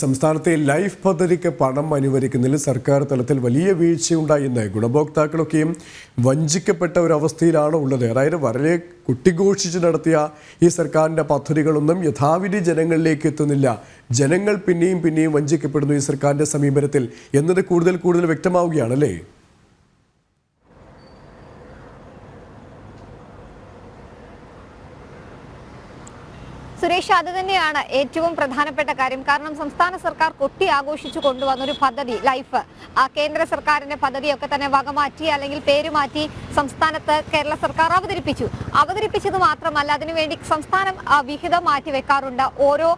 സംസ്ഥാനത്തെ ലൈഫ് പദ്ധതിക്ക് പണം അനുവദിക്കുന്നതിൽ സർക്കാർ തലത്തിൽ വലിയ വീഴ്ചയുണ്ടായെന്ന് ഗുണഭോക്താക്കളൊക്കെയും വഞ്ചിക്കപ്പെട്ട ഒരവസ്ഥയിലാണ് ഉള്ളത്. അതായത് വളരെ കുട്ടിഘോഷിച്ച് നടത്തിയ ഈ സർക്കാരിൻ്റെ പദ്ധതികളൊന്നും യഥാവിധി ജനങ്ങളിലേക്ക് എത്തുന്നില്ല. ജനങ്ങൾ പിന്നെയും വഞ്ചിക്കപ്പെടുന്നു ഈ സർക്കാരിൻ്റെ സമീപനത്തിൽ എന്നത് കൂടുതൽ വ്യക്തമാവുകയാണല്ലേ? സുരേഷ്, അത് തന്നെയാണ് ഏറ്റവും പ്രധാനപ്പെട്ട കാര്യം. കാരണം സംസ്ഥാന സർക്കാർ കൊട്ടി ആഘോഷിച്ചു കൊണ്ടുവന്നൊരു പദ്ധതി ലൈഫ്, കേന്ദ്ര സർക്കാരിന്റെ പദ്ധതിയൊക്കെ തന്നെ വകമാറ്റി അല്ലെങ്കിൽ പേര് മാറ്റി സംസ്ഥാനത്ത് കേരള സർക്കാർ അവതരിപ്പിച്ചത് മാത്രമല്ല, അതിനുവേണ്ടി സംസ്ഥാനം വിഹിതം മാറ്റി വെക്കാറുണ്ട് ഓരോ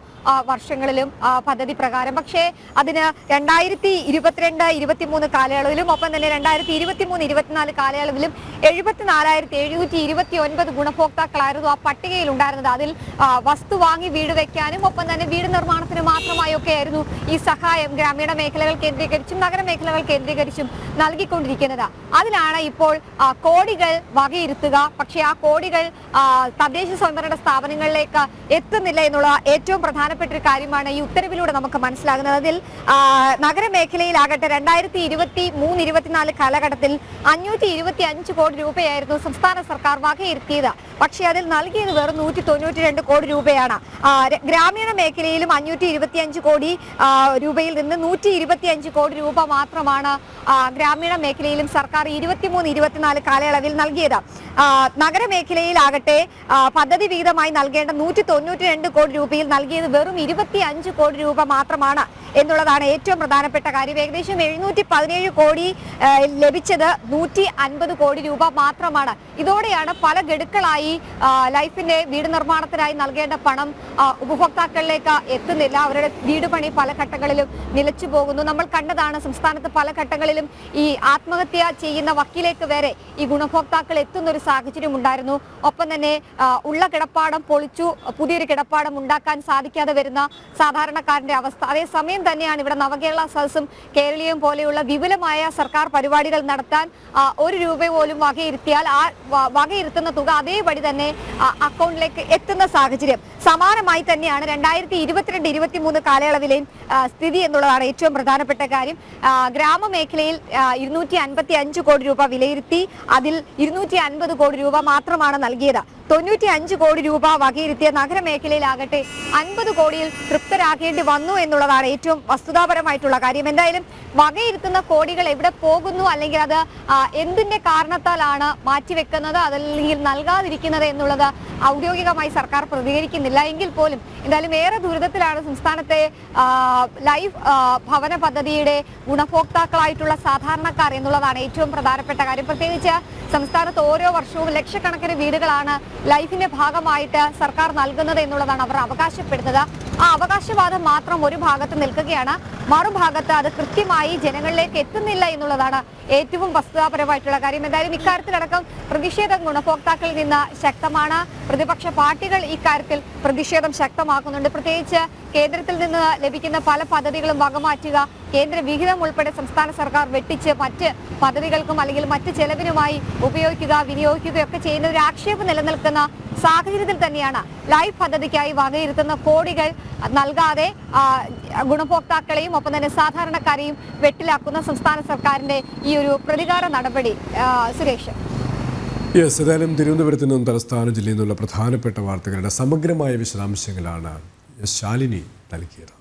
വർഷങ്ങളിലും പദ്ധതി പ്രകാരം. പക്ഷേ അതിന് 2022-23 കാലയളവിലും ഒപ്പം തന്നെ 2023-24 കാലയളവിലും 74,729 ഗുണഭോക്താക്കളായിരുന്നു ആ പട്ടികയിൽ ഉണ്ടായിരുന്നത്. അതിൽ വസ്തു വാങ്ങി വീട് വെക്കാനും ഒപ്പം തന്നെ വീട് നിർമ്മാണത്തിന് മാത്രമായൊക്കെ ആയിരുന്നു ഈ സഹായം ഗ്രാമീണ മേഖലകൾ കേന്ദ്രീകരിച്ചും നഗരമേഖലകൾ കേന്ദ്രീകരിച്ചും നൽകിക്കൊണ്ടിരിക്കുന്നത്. അതിലാണ് ഇപ്പോൾ കോടികൾ വകയിരുത്തുക. പക്ഷേ ആ കോടികൾ തദ്ദേശ സ്വയംഭരണ സ്ഥാപനങ്ങളിലേക്ക് എത്തുന്നില്ല എന്നുള്ള ഏറ്റവും പ്രധാനപ്പെട്ട ഒരു കാര്യമാണ് ഈ ഉത്തരവിലൂടെ നമുക്ക് മനസ്സിലാകുന്നത്. അതിൽ നഗരമേഖലയിലാകട്ടെ 2023-24 കാലഘട്ടത്തിൽ 525 കോടി രൂപയായിരുന്നു സംസ്ഥാന സർക്കാർ വകയിരുത്തിയത്. പക്ഷേ അതിൽ നൽകിയത് വെറും 192 കോടി രൂപയാണ്. ഗ്രാമീണ മേഖലയിലും 525 കോടി രൂപയിൽ നിന്ന് 125 കോടി രൂപ മാത്രമാണ് ഗ്രാമീണ മേഖലയിലും സർക്കാർ 23-24 കാലയളവിൽ നൽകിയത്. നഗരമേഖലയിലാകട്ടെ പദ്ധതി വിഹിതമായി നൽകേണ്ട 192 കോടി രൂപയിൽ നൽകിയത് വെറും 25 കോടി രൂപ മാത്രമാണ് എന്നുള്ളതാണ് ഏറ്റവും പ്രധാനപ്പെട്ട കാര്യം. ഏകദേശം 717 കോടി ലഭിച്ചത് 150 കോടി രൂപ മാത്രമാണ്. ഇതോടെയാണ് പല ഗഡുക്കളായി ലൈഫിന്റെ വീട് നിർമ്മാണത്തിനായി നൽകേണ്ട പണം ഉപഭോക്താക്കളിലേക്ക് എത്തുന്നില്ല. അവരുടെ വീട് പണി പല ഘട്ടങ്ങളിലും നിലച്ചു പോകുന്നു. നമ്മൾ കണ്ടതാണ് സംസ്ഥാനത്ത് പല ഘട്ടങ്ങളിലും ഈ ആത്മഹത്യ ചെയ്യുന്ന വക്കിലേക്ക് വരെ ഈ ഗുണഭോക്താക്കൾ എത്തുന്ന ഒരു സാഹചര്യം ഉണ്ടായിരുന്നു. ഒപ്പം തന്നെ ഉള്ള കിടപ്പാടം പൊളിച്ചു പുതിയൊരു കിടപ്പാടം ഉണ്ടാക്കാൻ സാധിക്കാതെ വരുന്ന സാധാരണക്കാരന്റെ അവസ്ഥ. അതേസമയം തന്നെയാണ് ഇവിടെ നവകേരള സദസ്സും കേരളീയം പോലെയുള്ള വിപുലമായ സർക്കാർ പരിപാടികൾ നടത്താൻ 1 രൂപ പോലും വകയിരുത്തിയാൽ ആ വകയിരുത്തുന്ന തുക അതേപടി തന്നെ അക്കൗണ്ടിലേക്ക് എത്തുന്ന സാഹചര്യം. സമാനമായി തന്നെയാണ് 2022-23 കാലയളവിലെയും സ്ഥിതി എന്നുള്ളതാണ് ഏറ്റവും പ്രധാനപ്പെട്ട കാര്യം. ഗ്രാമമേഖലയിൽ 255 കോടി രൂപ വിലയിരുത്തി അതിൽ 250 കോടി രൂപ മാത്രമാണ് നൽകിയത്. 95 കോടി രൂപ വകയിരുത്തിയ നഗരമേഖലയിലാകട്ടെ 50 കോടിയിൽ തൃപ്തരാകേണ്ടി വന്നു എന്നുള്ളതാണ് ഏറ്റവും വസ്തുതാപരമായിട്ടുള്ള കാര്യം. എന്തായാലും വകയിരുത്തുന്ന കോടികൾ എവിടെ പോകുന്നു, അല്ലെങ്കിൽ അത് എന്തിന്റെ കാരണത്താലാണ് മാറ്റിവെക്കുന്നത്, അതല്ലെങ്കിൽ നൽകാതിരിക്കുന്നത് എന്നുള്ളത് ഔദ്യോഗികമായി സർക്കാർ പ്രതികരിക്കുന്നില്ല. എങ്കിൽ പോലും എന്തായാലും ഏറെ ദുരിതത്തിലാണ് സംസ്ഥാനത്തെ ലൈഫ് ഭവന പദ്ധതിയുടെ ഗുണഭോക്താക്കളായിട്ടുള്ള സാധാരണക്കാർ എന്നുള്ളതാണ് ഏറ്റവും പ്രധാനപ്പെട്ട കാര്യം. പ്രത്യേകിച്ച് സംസ്ഥാനത്ത് ഓരോ വർഷവും ലക്ഷക്കണക്കിന് വീടുകളാണ് ലൈഫിന്റെ ഭാഗമായിട്ട് സർക്കാർ നൽകുന്നത് എന്നുള്ളതാണ് അവർ അവകാശപ്പെടുന്നത്. ആ അവകാശവാദം മാത്രം ഒരു ഭാഗത്ത് നിൽക്കുകയാണ്, മറുഭാഗത്ത് അത് കൃത്യമായി ജനങ്ങളിലേക്ക് എത്തുന്നില്ല എന്നുള്ളതാണ് ഏറ്റവും വസ്തുതാപരമായിട്ടുള്ള കാര്യം. എന്തായാലും ഇക്കാര്യത്തിലടക്കം പ്രതിഷേധം ഗുണഭോക്താക്കളിൽ നിന്ന് ശക്തമാണ്. പ്രതിപക്ഷ പാർട്ടികൾ ഇക്കാര്യത്തിൽ പ്രതിഷേധം ശക്തമാക്കുന്നുണ്ട്. പ്രത്യേകിച്ച് കേന്ദ്രത്തിൽ നിന്ന് ലഭിക്കുന്ന പല പദ്ധതികളും വകമാറ്റുക, കേന്ദ്ര വിഹിതം ഉൾപ്പെടെ സംസ്ഥാന സർക്കാർ വെട്ടിച്ച് മറ്റ് പദ്ധതികൾക്കും അല്ലെങ്കിൽ മറ്റ് ചെലവിനുമായി വിനിയോഗിക്കുകയൊക്കെ ചെയ്യുന്ന ഒരു ആക്ഷേപം നിലനിൽക്കുന്ന സാഹചര്യത്തിൽ തന്നെയാണ് ലൈഫ് പദ്ധതിക്കായി വകയിരുത്തുന്ന കോടികൾ നൽകാതെ ഗുണഭോക്താക്കളെയും ഒപ്പം തന്നെ സാധാരണക്കാരെയും വെട്ടിലാക്കുന്ന സംസ്ഥാന സർക്കാരിന്റെ ഈ ഒരു പ്രതികാര നടപടി. സുരേഷ്, ഏതായാലും തിരുവനന്തപുരത്ത് നിന്നും തലസ്ഥാന ജില്ലയിൽ നിന്നുള്ള പ്രധാനപ്പെട്ട വാർത്തകളുടെ സമഗ്രമായ വിശദാംശങ്ങളാണ് ശാലിനി നൽകിയത്.